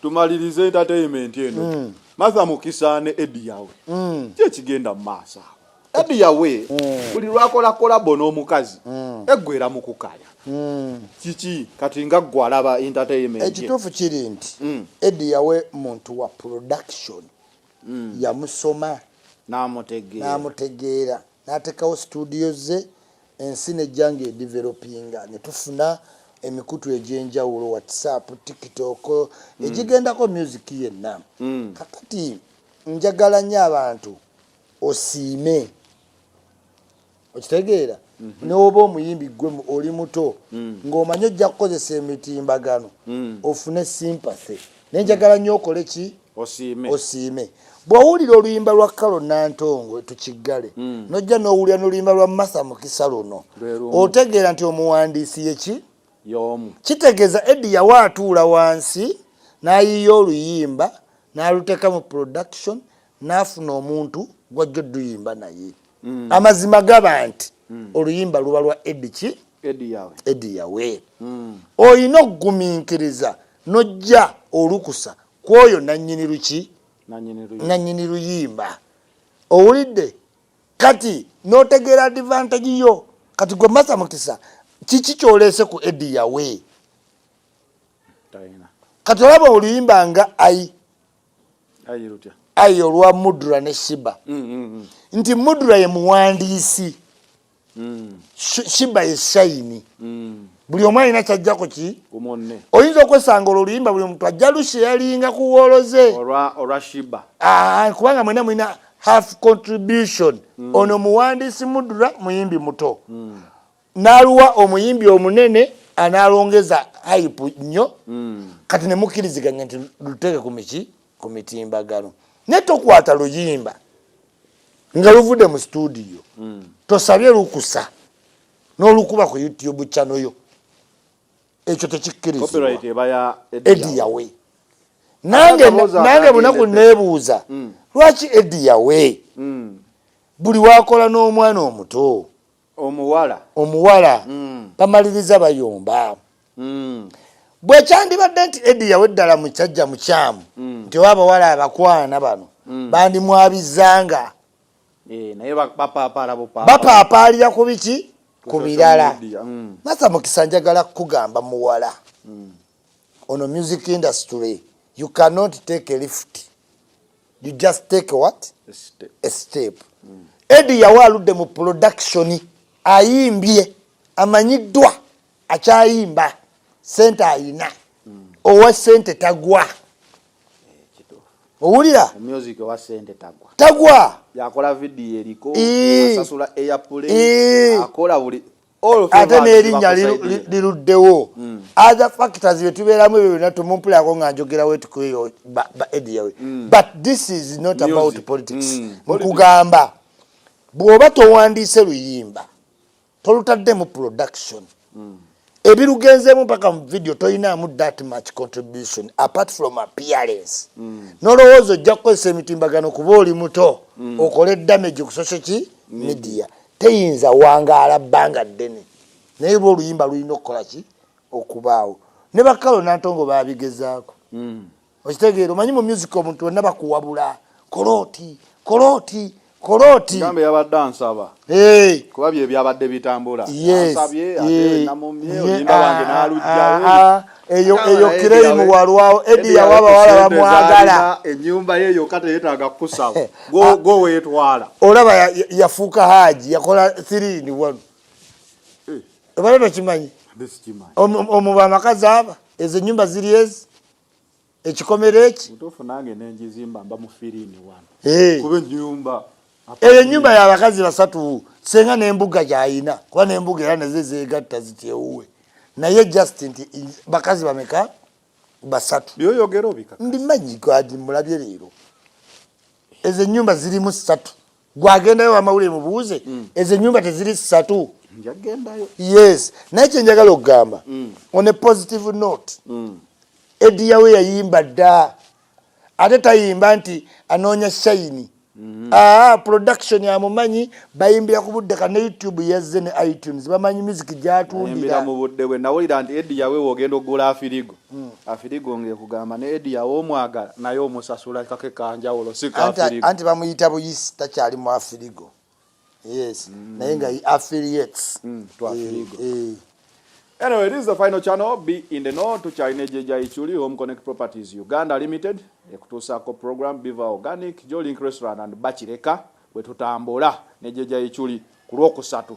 tumalirize entertainment eno Maza Mukisa ne Eddy Yawe kye kigenda maaso Eddy Yawe buli lwakola kolabo n'omukazi eggwera mu kukaya kiki kati nga gwalaba entertainment ekituufu kiri nti Eddy Yawe muntu wa production yamusoma n'amutegeera n'ateekawo studio ze ensi nejjange developinga ne tufuna emikutu egy'enjawulo WhatsApp TikTok egigendako music yenna kakati njagala nnyo abantu osiime okitegeera n'oba omuyimbi gwe oli muto ng'omanyi ojja kukozesa emitimbagano ofune sympathy nenjagala nnyo okole ki osiime bw'owulira oluyimba lwa Kalo Nantongo tukiggale nojja n'owulira n'oluyimba lwa Maza Mukisa luno otegeera nti omuwandiisi yeki kitegeeza Eddy Yawe atuula wansi n'ayiya oluyimba n'aluteeka mu production n'afuna omuntu gw'ajja odduyimba naye amazima gaba nti oluyimba luba lwa Eddy Yawe olina okugumiikiriza n'ojja olukusa kw'oyo nannyini luki nannyini luyimba owulidde kati n'otegeera advantage yo kati gwe Maza Mukisa kiki kyoleese ku Eddy Yawe kati olaba oluyimba nga ayi olwa Mudra ne Shiba nti Mudra ye muwandiisi Shiba ye shayini buli omu alina kyajjako ki oyinza okwesanga oluyimba buli muntu ajja lusharinga kuwoloze olwa Shiba kubanga mwena mwina half contribution ono muwandiisi Mudra muyimbi muto n'aluwa omuyimbi omunene analongeza hype nnyo kati ne mukkiriziganya nti luteeke ku mitimbagano naye tokwata luyimba nga luvudde mu studio tosabye lukusa n'olukuba ku YouTube channel yo ekyo tekikkirizibwa Eddy Yawe nange bunaku neebuuza lwaki Eddy Yawe buli wakola n'omwana omuto omuwala bamaliriza bayomba bwe kyandibadde nti Eddy Yawe ddala mukyajja mukyamu nti abawala abakwana bano bandimwabizanga naye bapaapaalira ku biki ku birala Maza Mukisa njagala kugamba muwala ono music industry you cannot take a lift you just take what a step Eddy Yawe aludde mu production ayimbye amanyiddwa akyayimba sente ayina owa sente tagwa owulira music wa sente tagwa yakola video eriko asasula airplane akola buli ate n'erinnya liruddewo other factors betubeeramu ebyo byonna tumumpulako nga njogera wetu kuyo Eddy Yawe but this is not about politics mukugamba bw'oba towandiise luyimba tolutadde mu production ebirugenzeemu mpaka mu video toyinaamu that much contribution apart from appearance nolowooza ojja kukozesa emitimbagano kuba oli muto okole damage ku social media teyinza wangaala bbanga ddene naye bwe oluyimba lulina okukola ki okubaawo ne bakalo Nantongo baabigezaako okitegeera omanyi mu music omuntu wonna bakuwabula koloti Gambe yabadde ansaba kuba bye byabadde bitambula ansabye ate namumye olinda wange n'alujjawo eyo kireimu walwawo Eddy Yawe abawala bamwagala ennyumba ye yokka teyeetaaga kusaba go weetwala olaba yafuuka haji yakola 3 in 1 obala tokimanyi omuba amakazi aba ezo ennyumba ziri ezi ekikomero eki mutuufu nange nenjizimba mba mu 3 in 1 kuba ennyumba eyo ennyumba y'abakazi 3 senga n'embuga gy'ayina kuba n'embuga era nazo zeegatta zityewuwe naye just nti bakazi bameka 3 byoyogera obika mbimanyi gwadi mulabye leero ezo ennyumba zirimu 3 gwagendayo amawulire mubuuze ezo ennyumba teziri 3 njagendayo yes naye kyenjagala okugamba on a positive note Eddy Yawe yayimba dda ate tayimba nti anoonya shayini Production ya mumanyi bayimbira ku budde ka YouTube yazze ne iTunes bamanyi music gyatundira mu budde bwe nawulira nti Eddy Yawe ogenda ogula afirigo afirigo nge kugamba ne Eddy Yawe omwagala naye omusasula kake kanjawulo si ka afirigo anti bamuyita buyisi takyali mu afirigo yes naye nga affiliates to afirigo Anyway, this is the final channel. Be in the know to China Jeja Ichuli Home Connect Properties Uganda Limited. Ekutusako program Biva Organic, Jolink Restaurant and Bachireka. Wetutambola ne Jeja Ichuli ku Lwokusatu.